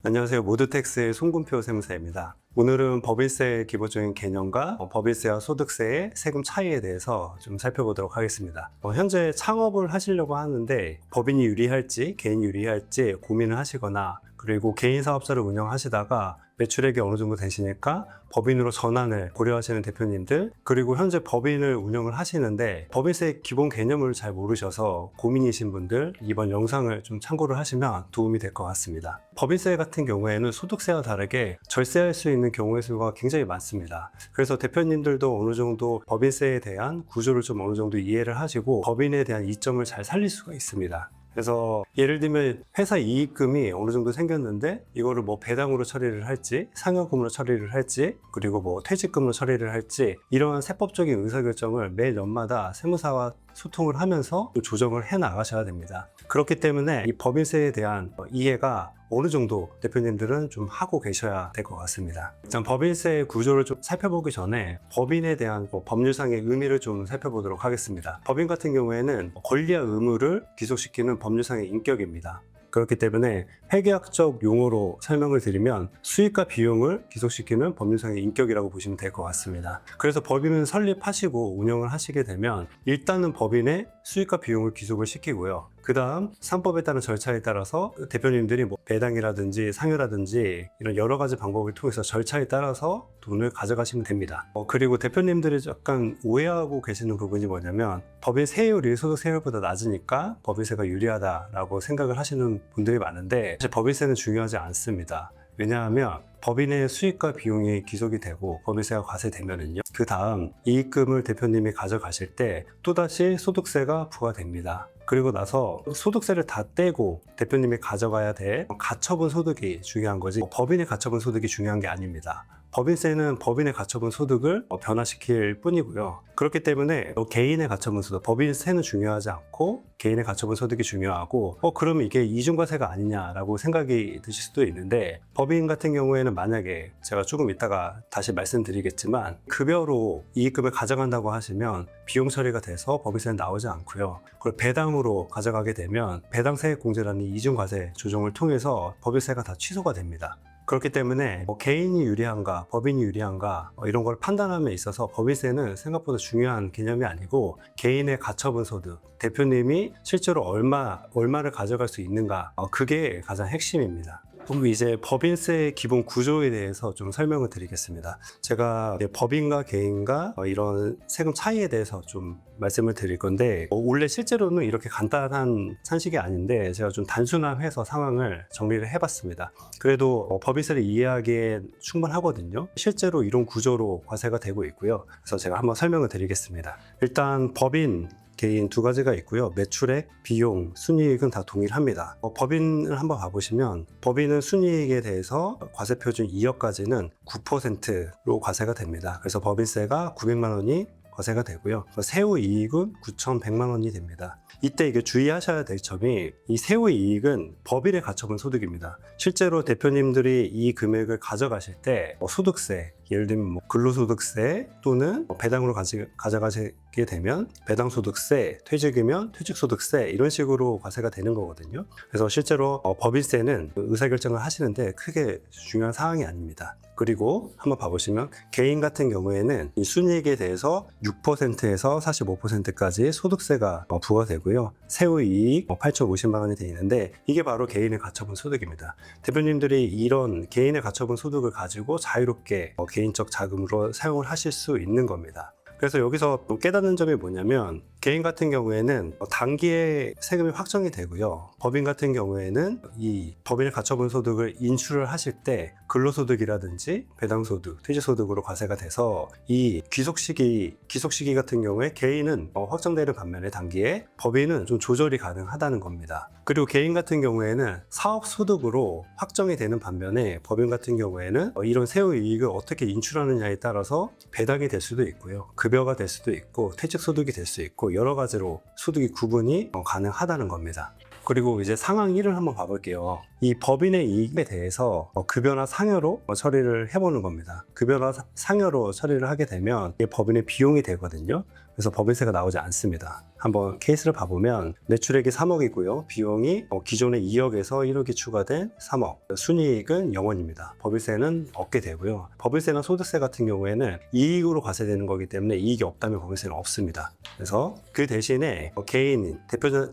안녕하세요. 모두텍스의 송군표 세무사입니다. 오늘은 법인세의 기본적인 개념과 법인세와 소득세의 세금 차이에 대해서 좀 살펴보도록 하겠습니다. 현재 창업을 하시려고 하는데 법인이 유리할지 개인이 유리할지 고민을 하시거나, 그리고 개인 사업자를 운영하시다가 매출액이 어느 정도 되시니까 법인으로 전환을 고려하시는 대표님들, 그리고 현재 법인을 운영을 하시는데 법인세 기본 개념을 잘 모르셔서 고민이신 분들, 이번 영상을 좀 참고를 하시면 도움이 될 것 같습니다. 법인세 같은 경우에는 소득세와 다르게 절세할 수 있는 경우의 수가 굉장히 많습니다. 그래서 대표님들도 어느 정도 법인세에 대한 구조를 좀 어느 정도 이해를 하시고 법인에 대한 이점을 잘 살릴 수가 있습니다. 그래서 예를 들면 회사 이익금이 어느 정도 생겼는데 이거를 뭐 배당으로 처리를 할지, 상여금으로 처리를 할지, 그리고 뭐 퇴직금으로 처리를 할지, 이러한 세법적인 의사결정을 매 년마다 세무사와 소통을 하면서 또 조정을 해 나가셔야 됩니다. 그렇기 때문에 이 법인세에 대한 이해가 어느 정도 대표님들은 좀 하고 계셔야 될 것 같습니다. 일단 법인세의 구조를 좀 살펴보기 전에 법인에 대한 법률상의 의미를 좀 살펴보도록 하겠습니다. 법인 같은 경우에는 권리와 의무를 귀속시키는 법률상의 인격입니다. 그렇기 때문에 회계학적 용어로 설명을 드리면 수익과 비용을 귀속시키는 법률상의 인격이라고 보시면 될 것 같습니다. 그래서 법인을 설립하시고 운영을 하시게 되면 일단은 법인의 수익과 비용을 귀속을 시키고요. 그 다음 3법에 따른 절차에 따라서 대표님들이 뭐 배당이라든지 상여라든지 이런 여러 가지 방법을 통해서 절차에 따라서 돈을 가져가시면 됩니다. 그리고 대표님들이 약간 오해하고 계시는 부분이 뭐냐면 법인 세율이 소득세율보다 낮으니까 법인세가 유리하다라고 생각을 하시는 분들이 많은데, 사실 법인세는 중요하지 않습니다. 왜냐하면 법인의 수익과 비용이 귀속이 되고 법인세가 과세되면은요, 그 다음 이익금을 대표님이 가져가실 때 또다시 소득세가 부과됩니다. 그리고 나서 소득세를 다 떼고 대표님이 가져가야 될 가처분 소득이 중요한 거지, 법인의 가처분 소득이 중요한 게 아닙니다. 법인세는 법인의 가처분 소득을 변화시킬 뿐이고요. 그렇기 때문에 개인의 가처분 소득, 법인세는 중요하지 않고 개인의 가처분 소득이 중요하고, 그러면 이게 이중과세가 아니냐라고 생각이 드실 수도 있는데, 법인 같은 경우에는 만약에 제가 조금 이따가 다시 말씀드리겠지만 급여로 이익금을 가져간다고 하시면 비용 처리가 돼서 법인세는 나오지 않고요. 그걸 배당으로 가져가게 되면 배당세액공제라는 이중과세 조정을 통해서 법인세가 다 취소가 됩니다. 그렇기 때문에 개인이 유리한가 법인이 유리한가 이런 걸 판단함에 있어서 법인세는 생각보다 중요한 개념이 아니고, 개인의 가처분 소득, 대표님이 실제로 얼마를 가져갈 수 있는가, 그게 가장 핵심입니다. 그럼 이제 법인세의 기본 구조에 대해서 좀 설명을 드리겠습니다. 제가 법인과 개인과 이런 세금 차이에 대해서 좀 말씀을 드릴 건데, 원래 실제로는 이렇게 간단한 산식이 아닌데 제가 좀 단순화해서 상황을 정리를 해봤습니다. 그래도 법인세를 이해하기에 충분하거든요. 실제로 이런 구조로 과세가 되고 있고요. 그래서 제가 한번 설명을 드리겠습니다. 일단 법인, 개인 두 가지가 있고요. 매출액, 비용, 순이익은 다 동일합니다. 법인을 한번 봐보시면 법인은 순이익에 대해서 과세표준 2억까지는 9%로 과세가 됩니다. 그래서 법인세가 900만 원이 과세가 되고요. 세후 이익은 9,100만 원이 됩니다. 이때 이게 주의하셔야 될 점이, 이 세후 이익은 법인의 가처분 소득입니다. 실제로 대표님들이 이 금액을 가져가실 때 소득세, 예를 들면 근로소득세 또는 배당으로 가져가시게 되면 배당소득세, 퇴직이면 퇴직소득세, 이런 식으로 과세가 되는 거거든요. 그래서 실제로 법인세는 의사결정을 하시는데 크게 중요한 사항이 아닙니다. 그리고 한번 봐보시면 개인 같은 경우에는 이 순이익에 대해서 6%에서 45%까지 소득세가 부과되고요. 세후이익 8,050만 원이 되어 있는데, 이게 바로 개인의 가처분 소득입니다. 대표님들이 이런 개인의 가처분 소득을 가지고 자유롭게 개인적 자금으로 사용을 하실 수 있는 겁니다. 그래서 여기서 깨닫는 점이 뭐냐면, 개인 같은 경우에는 단기에 세금이 확정이 되고요. 법인 같은 경우에는 이 법인의 가처분 소득을 인출을 하실 때 근로소득이라든지 배당소득, 퇴직소득으로 과세가 돼서 이 귀속시기 같은 경우에 개인은 확정되는 반면에 단기에 법인은 좀 조절이 가능하다는 겁니다. 그리고 개인 같은 경우에는 사업소득으로 확정이 되는 반면에 법인 같은 경우에는 이런 세후이익을 어떻게 인출하느냐에 따라서 배당이 될 수도 있고요. 급여가 될 수도 있고 퇴직소득이 될 수 있고, 여러 가지로 소득이 구분이 가능하다는 겁니다. 그리고 이제 상황 1을 한번 봐볼게요. 이 법인의 이익에 대해서 급여나 상여로 처리를 해보는 겁니다. 급여나 상여로 처리를 하게 되면 이게 법인의 비용이 되거든요. 그래서 법인세가 나오지 않습니다. 한번 케이스를 봐보면 매출액이 3억이고요. 비용이 기존에 2억에서 1억이 추가된 3억. 순이익은 0원입니다. 법인세는 없게 되고요. 법인세나 소득세 같은 경우에는 이익으로 과세되는 거기 때문에 이익이 없다면 법인세는 없습니다. 그래서 그 대신에 개인인,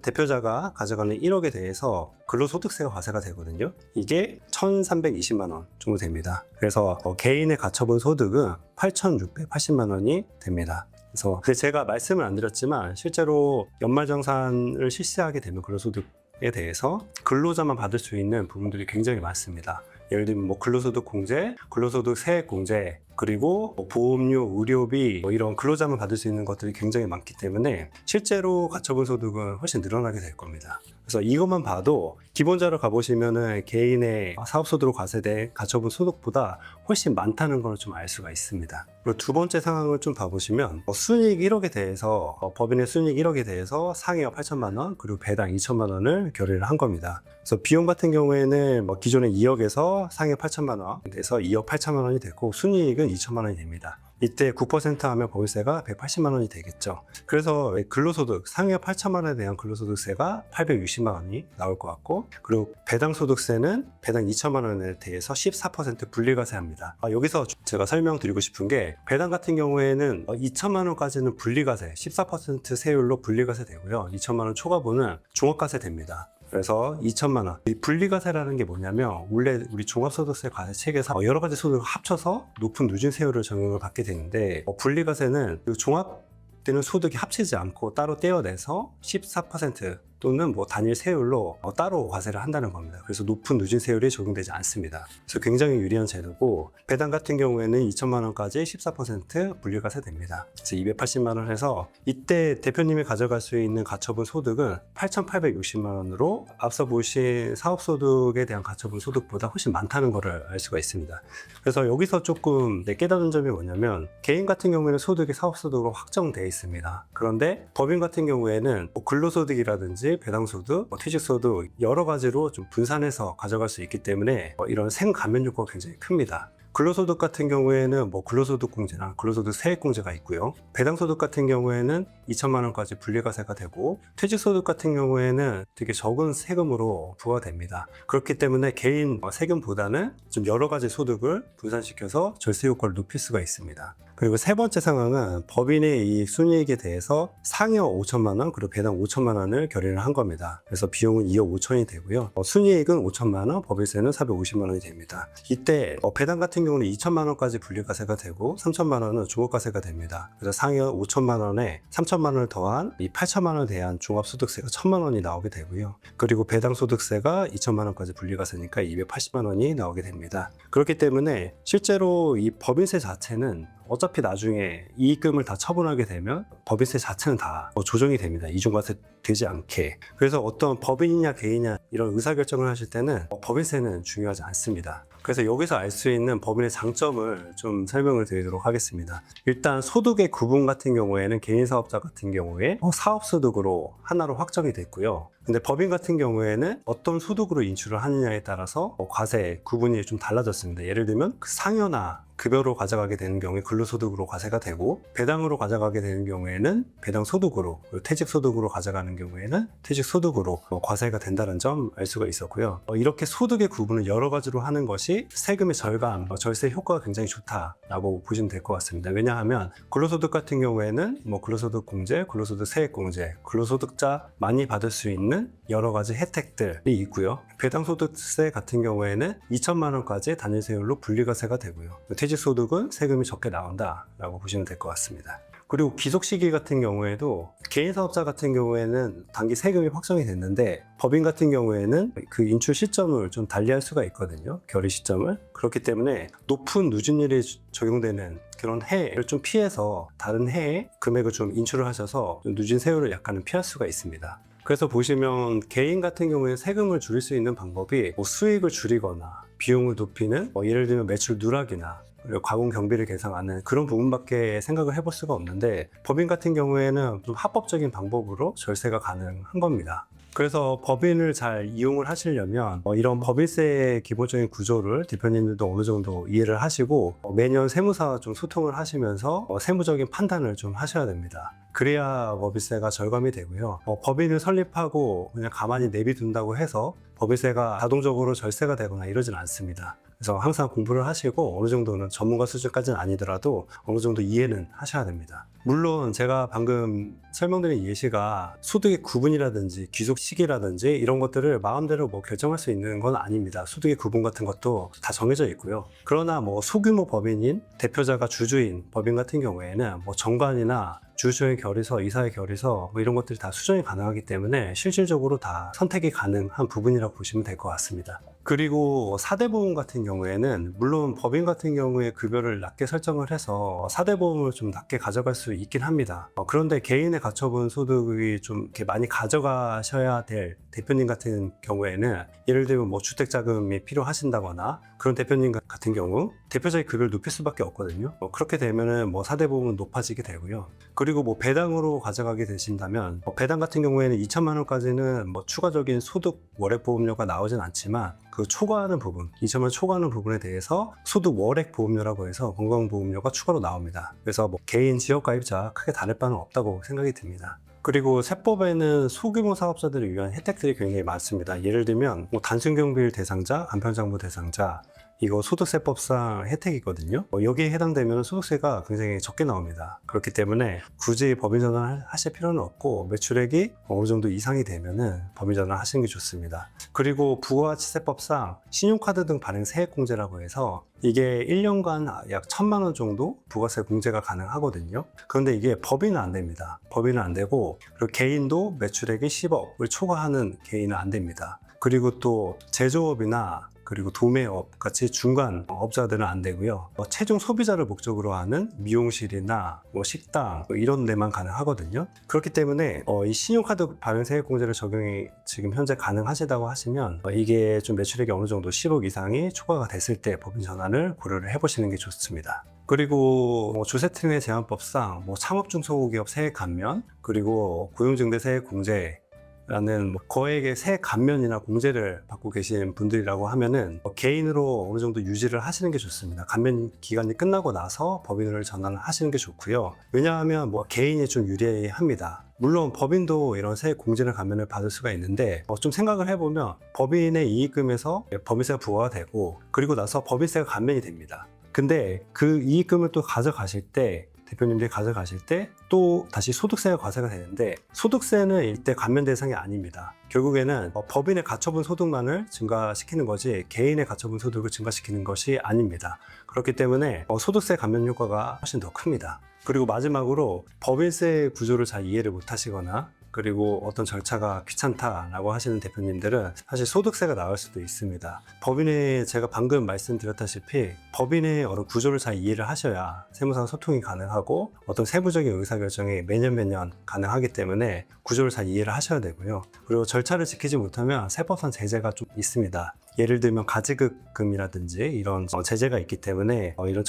대표자가 가져가는 1억에 대해서 근로소득세가 과세가 되거든요. 이게 1,320만 원 정도 됩니다. 그래서 개인의 가처분 소득은 8,680만 원이 됩니다. 그래서 제가 말씀을 안 드렸지만 실제로 연말정산을 실시하게 되면 근로소득에 대해서 근로자만 받을 수 있는 부분들이 굉장히 많습니다. 예를 들면 근로소득 공제, 근로소득 세액 공제, 그리고 보험료, 의료비 이런 근로자만 받을 수 있는 것들이 굉장히 많기 때문에 실제로 가처분 소득은 훨씬 늘어나게 될 겁니다. 그래서 이것만 봐도 기본자료 가보시면은 개인의 사업소득으로 과세된 가처분 소득보다 훨씬 많다는 걸 좀 알 수가 있습니다. 그리고 두 번째 상황을 좀 봐보시면 순이익 1억에 대해서 법인의 순이익 1억에 대해서 상여 8천만 원 그리고 배당 2천만 원을 결의를 한 겁니다. 그래서 비용 같은 경우에는 기존에 2억에서 상여 8천만 원 돼서 2억 8천만 원이 됐고 순이익은 2천만 원이 됩니다. 이때 9% 하면 법인세가 180만 원이 되겠죠. 그래서 근로소득 상여 8천만 원에 대한 근로소득세가 860만 원이 나올 것 같고, 그리고 배당소득세는 배당 2천만 원에 대해서 14% 분리과세합니다. 여기서 제가 설명드리고 싶은 게 배당 같은 경우에는 2천만 원까지는 분리과세 14% 세율로 분리과세 되고요. 2천만 원 초과분은 종합과세 됩니다. 그래서 2천만 원. 이 분리과세라는 게 뭐냐면 원래 우리 종합소득세 과세 체계에서 여러 가지 소득을 합쳐서 높은 누진세율을 적용을 받게 되는데 분리과세는 종합되는 소득이 합치지 않고 따로 떼어내서 14% 또는 단일 세율로 따로 과세를 한다는 겁니다. 그래서 높은 누진세율이 적용되지 않습니다. 그래서 굉장히 유리한 제도고, 배당 같은 경우에는 2천만 원까지 14% 분리과세 됩니다. 그래서 280만 원 해서 이때 대표님이 가져갈 수 있는 가처분 소득은 8,860만 원으로 앞서 보신 사업소득에 대한 가처분 소득보다 훨씬 많다는 것을 알 수가 있습니다. 그래서 여기서 조금 깨달은 점이 뭐냐면, 개인 같은 경우에는 소득이 사업소득으로 확정되어 있습니다. 그런데 법인 같은 경우에는 근로소득이라든지 배당소득, 퇴직소득 여러 가지로 좀 분산해서 가져갈 수 있기 때문에 이런 생감면 효과가 굉장히 큽니다. 근로소득 같은 경우에는 근로소득 공제나 근로소득 세액 공제가 있고요. 배당소득 같은 경우에는 2천만 원까지 분리과세가 되고, 퇴직소득 같은 경우에는 되게 적은 세금으로 부과됩니다. 그렇기 때문에 개인 세금보다는 좀 여러 가지 소득을 분산시켜서 절세 효과를 높일 수가 있습니다. 그리고 세 번째 상황은 법인의 이 순이익에 대해서 상여 5천만 원 그리고 배당 5천만 원을 결의를 한 겁니다. 그래서 비용은 2억 5천이 되고요. 순이익은 5천만 원, 법인세는 450만 원이 됩니다. 이때 배당 같은 경우는 2천만 원까지 분리과세가 되고 3천만 원은 종합과세가 됩니다. 그래서 상여 5천만 원에 3천만 원을 더한 이 8천만 원에 대한 종합소득세가 1천만 원이 나오게 되고요. 그리고 배당소득세가 2천만 원까지 분리과세니까 280만 원이 나오게 됩니다. 그렇기 때문에 실제로 이 법인세 자체는 어차피 나중에 이익금을 다 처분하게 되면 법인세 자체는 다 조정이 됩니다. 이중과세 되지 않게. 그래서 어떤 법인이냐 개인이냐 이런 의사결정을 하실 때는 법인세는 중요하지 않습니다. 그래서 여기서 알 수 있는 법인의 장점을 좀 설명을 드리도록 하겠습니다. 일단 소득의 구분 같은 경우에는 개인 사업자 같은 경우에 사업소득으로 하나로 확정이 됐고요. 근데 법인 같은 경우에는 어떤 소득으로 인출을 하느냐에 따라서 과세 구분이 좀 달라졌습니다. 예를 들면 상여나 급여로 가져가게 되는 경우에 근로소득으로 과세가 되고, 배당으로 가져가게 되는 경우에는 배당소득으로, 퇴직소득으로 가져가는 경우에는 퇴직소득으로 과세가 된다는 점 알 수가 있었고요. 이렇게 소득의 구분을 여러 가지로 하는 것이 세금의 절감, 절세 효과가 굉장히 좋다라고 보시면 될 것 같습니다. 왜냐하면 근로소득 같은 경우에는 근로소득 공제, 근로소득 세액 공제, 근로소득자 많이 받을 수 있는 여러 가지 혜택들이 있고요. 배당소득세 같은 경우에는 2천만 원까지 단일 세율로 분리과세가 되고요. 퇴직소득은 세금이 적게 나온다라고 보시면 될 것 같습니다. 그리고 귀속시기 같은 경우에도 개인 사업자 같은 경우에는 단기 세금이 확정이 됐는데, 법인 같은 경우에는 그 인출 시점을 좀 달리할 수가 있거든요. 결의 시점을. 그렇기 때문에 높은 누진율이 적용되는 그런 해를 좀 피해서 다른 해에 금액을 좀 인출을 하셔서 누진 세율을 약간은 피할 수가 있습니다. 그래서 보시면 개인 같은 경우에 세금을 줄일 수 있는 방법이 수익을 줄이거나 비용을 높이는 예를 들면 매출 누락이나 가공 경비를 계상하는 그런 부분밖에 생각을 해볼 수가 없는데, 법인 같은 경우에는 좀 합법적인 방법으로 절세가 가능한 겁니다. 그래서 법인을 잘 이용을 하시려면 이런 법인세의 기본적인 구조를 대표님들도 어느 정도 이해를 하시고 매년 세무사와 좀 소통을 하시면서 세무적인 판단을 좀 하셔야 됩니다. 그래야 법인세가 절감이 되고요. 법인을 설립하고 그냥 가만히 내비둔다고 해서 법인세가 자동적으로 절세가 되거나 이러진 않습니다. 그래서 항상 공부를 하시고 어느 정도는 전문가 수준까지는 아니더라도 어느 정도 이해는 하셔야 됩니다. 물론 제가 방금 설명드린 예시가 소득의 구분이라든지 귀속 시기라든지 이런 것들을 마음대로 결정할 수 있는 건 아닙니다. 소득의 구분 같은 것도 다 정해져 있고요. 그러나 소규모 법인인 대표자가 주주인 법인 같은 경우에는 정관이나 주주의 결의서, 이사의 결의서 이런 것들이 다 수정이 가능하기 때문에 실질적으로 다 선택이 가능한 부분이라고 보시면 될 것 같습니다. 그리고 4대 보험 같은 경우에는 물론 법인 같은 경우에 급여를 낮게 설정을 해서 4대 보험을 좀 낮게 가져갈 수 있긴 합니다. 그런데 개인의 가처분 소득이 좀 이렇게 많이 가져가셔야 될 대표님 같은 경우에는 예를 들면 주택자금이 필요하신다거나 그런 대표님 같은 경우 대표자의 급여를 높일 수밖에 없거든요. 그렇게 되면은 4대 보험은 높아지게 되고요. 그리고 배당으로 가져가게 되신다면 배당 같은 경우에는 2천만 원까지는 추가적인 소득 월액 보험료가 나오진 않지만 그 초과하는 부분, 2천만 원 초과하는 부분에 대해서 소득 월액 보험료라고 해서 건강보험료가 추가로 나옵니다. 그래서 개인 지역가입자 크게 다를 바는 없다고 생각이 듭니다. 그리고 세법에는 소규모 사업자들을 위한 혜택들이 굉장히 많습니다. 예를 들면 단순경비일 대상자, 간편장부 대상자 이거 소득세법상 혜택이거든요. 여기에 해당되면 소득세가 굉장히 적게 나옵니다. 그렇기 때문에 굳이 법인 전환을 하실 필요는 없고 매출액이 어느 정도 이상이 되면은 법인 전환을 하시는 게 좋습니다. 그리고 부가가치세법상 신용카드 등 발행 세액공제라고 해서 이게 1년간 약 1,000만 원 정도 부가세 공제가 가능하거든요. 그런데 이게 법인은 안 됩니다. 법인은 안 되고 그리고 개인도 매출액이 10억을 초과하는 개인은 안 됩니다. 그리고 또 제조업이나 그리고 도매업 같이 중간 업자들은 안 되고요. 최종 소비자를 목적으로 하는 미용실이나 식당 이런 데만 가능하거든요. 그렇기 때문에 이 신용카드 발행 세액공제를 적용이 지금 현재 가능하시다고 하시면 이게 좀 매출액이 어느 정도 10억 이상이 초과가 됐을 때 법인 전환을 고려를 해보시는 게 좋습니다. 그리고 주세특례 제한법상 창업 중소기업 세액 감면 그리고 고용증대 세액 공제 라는 거액의 세액 감면이나 공제를 받고 계신 분들이라고 하면은 개인으로 어느 정도 유지를 하시는 게 좋습니다. 감면 기간이 끝나고 나서 법인을 전환을 하시는 게 좋고요. 왜냐하면 개인이 좀 유리합니다. 물론 법인도 이런 세액 공제나 감면을 받을 수가 있는데 좀 생각을 해보면 법인의 이익금에서 법인세가 부과가 되고 그리고 나서 법인세가 감면이 됩니다. 근데 그 이익금을 또 가져가실 때 대표님들이 가져가실 때 또 다시 소득세가 과세가 되는데 소득세는 이때 감면 대상이 아닙니다. 결국에는 법인의 가처분 소득만을 증가시키는 거지 개인의 가처분 소득을 증가시키는 것이 아닙니다. 그렇기 때문에 소득세 감면 효과가 훨씬 더 큽니다. 그리고 마지막으로 법인세 구조를 잘 이해를 못 하시거나 그리고 어떤 절차가 귀찮다라고 하시는 대표님들은 사실 소득세가 나올 수도 있습니다. 법인의 제가 방금 말씀드렸다시피 법인의 어떤 구조를 잘 이해를 하셔야 세무상 소통이 가능하고 어떤 세부적인 의사결정이 매년 가능하기 때문에 구조를 잘 이해를 하셔야 되고요. 그리고 절차를 지키지 못하면 세법상 제재가 좀 있습니다. 예를 들면 가지급금이라든지 이런 제재가 있기 때문에 이런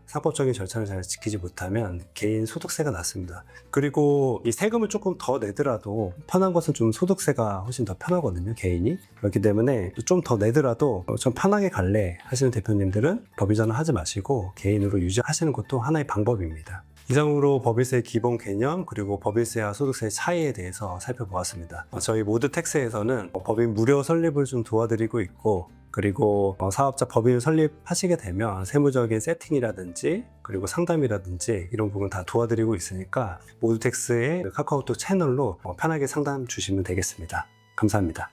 상법적인 절차를 잘 지키지 못하면 개인 소득세가 낮습니다. 그리고 이 세금을 조금 더 내더라도 편한 것은 좀 소득세가 훨씬 더 편하거든요, 개인이. 그렇기 때문에 좀 더 내더라도 좀 편하게 갈래 하시는 대표님들은 법인 전환하지 마시고 개인으로 유지하시는 것도 하나의 방법입니다. 이상으로 법인세 기본 개념 그리고 법인세와 소득세의 차이에 대해서 살펴보았습니다. 저희 모드텍스에서는 법인 무료 설립을 좀 도와드리고 있고 그리고 사업자 법인을 설립하시게 되면 세무적인 세팅이라든지 그리고 상담이라든지 이런 부분 다 도와드리고 있으니까 모드텍스의 카카오톡 채널로 편하게 상담 주시면 되겠습니다. 감사합니다.